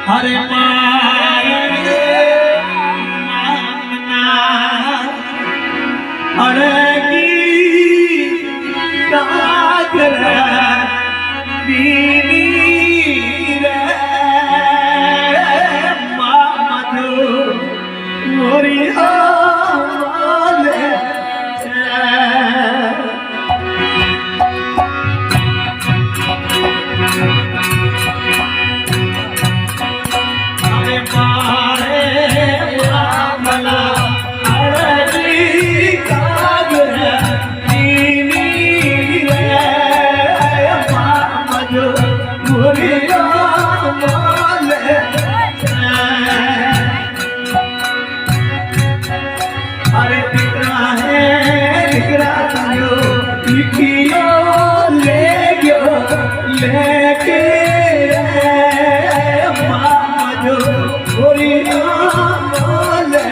हरे मारे हरे की काजर बीनी रे मामदू मोरी हाले अरे दिखरा है दिखरा तुझो लिखियो ले गयो लेके मामा जो गोरी बोले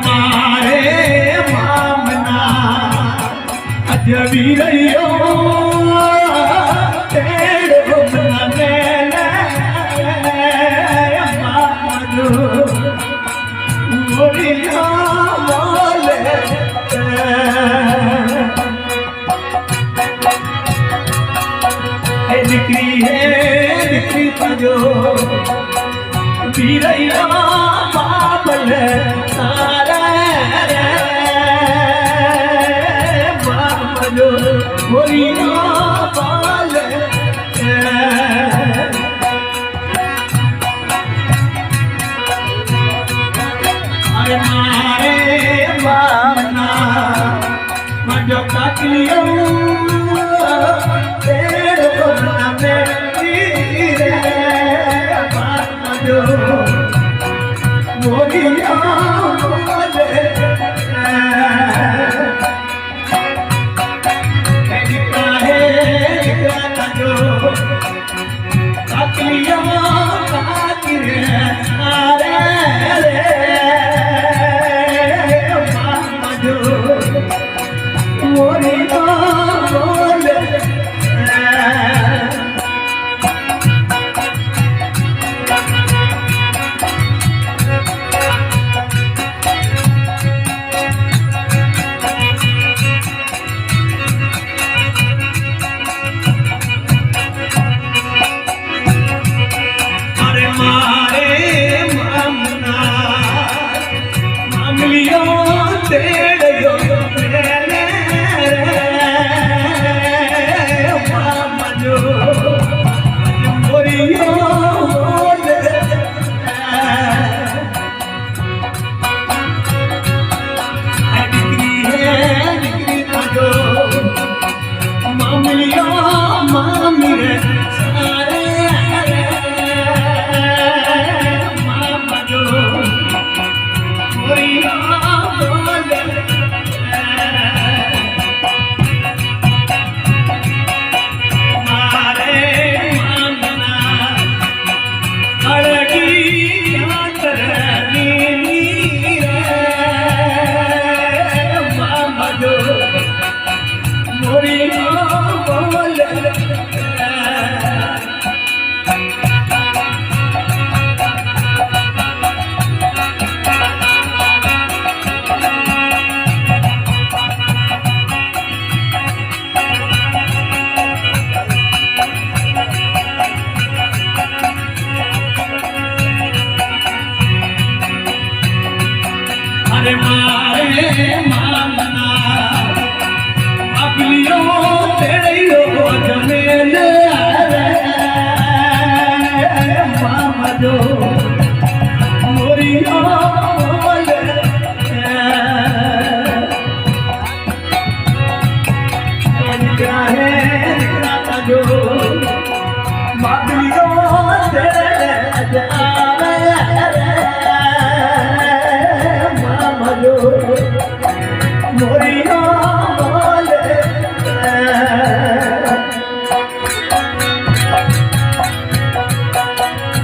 मारे मामना अजबी रहियो तेरो मन मामो मोरिया बोले दिखरी तुझो बीरैया बाबल सारा बाबलो मोरिया बाल अरे मारे बाबना मजो काटलियो तेरो नामे रे बाबलो मोरिया बोले दिखता है दिखता जो काकलिया काकिर सारे मामा जो मोरिया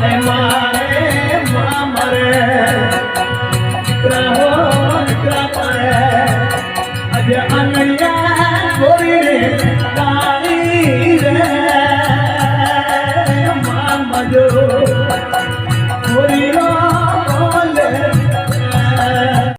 મારે મામરે ગ્રહો ગ્રહરે અજ અનૈયા ગોરી રે તારી રે મામજો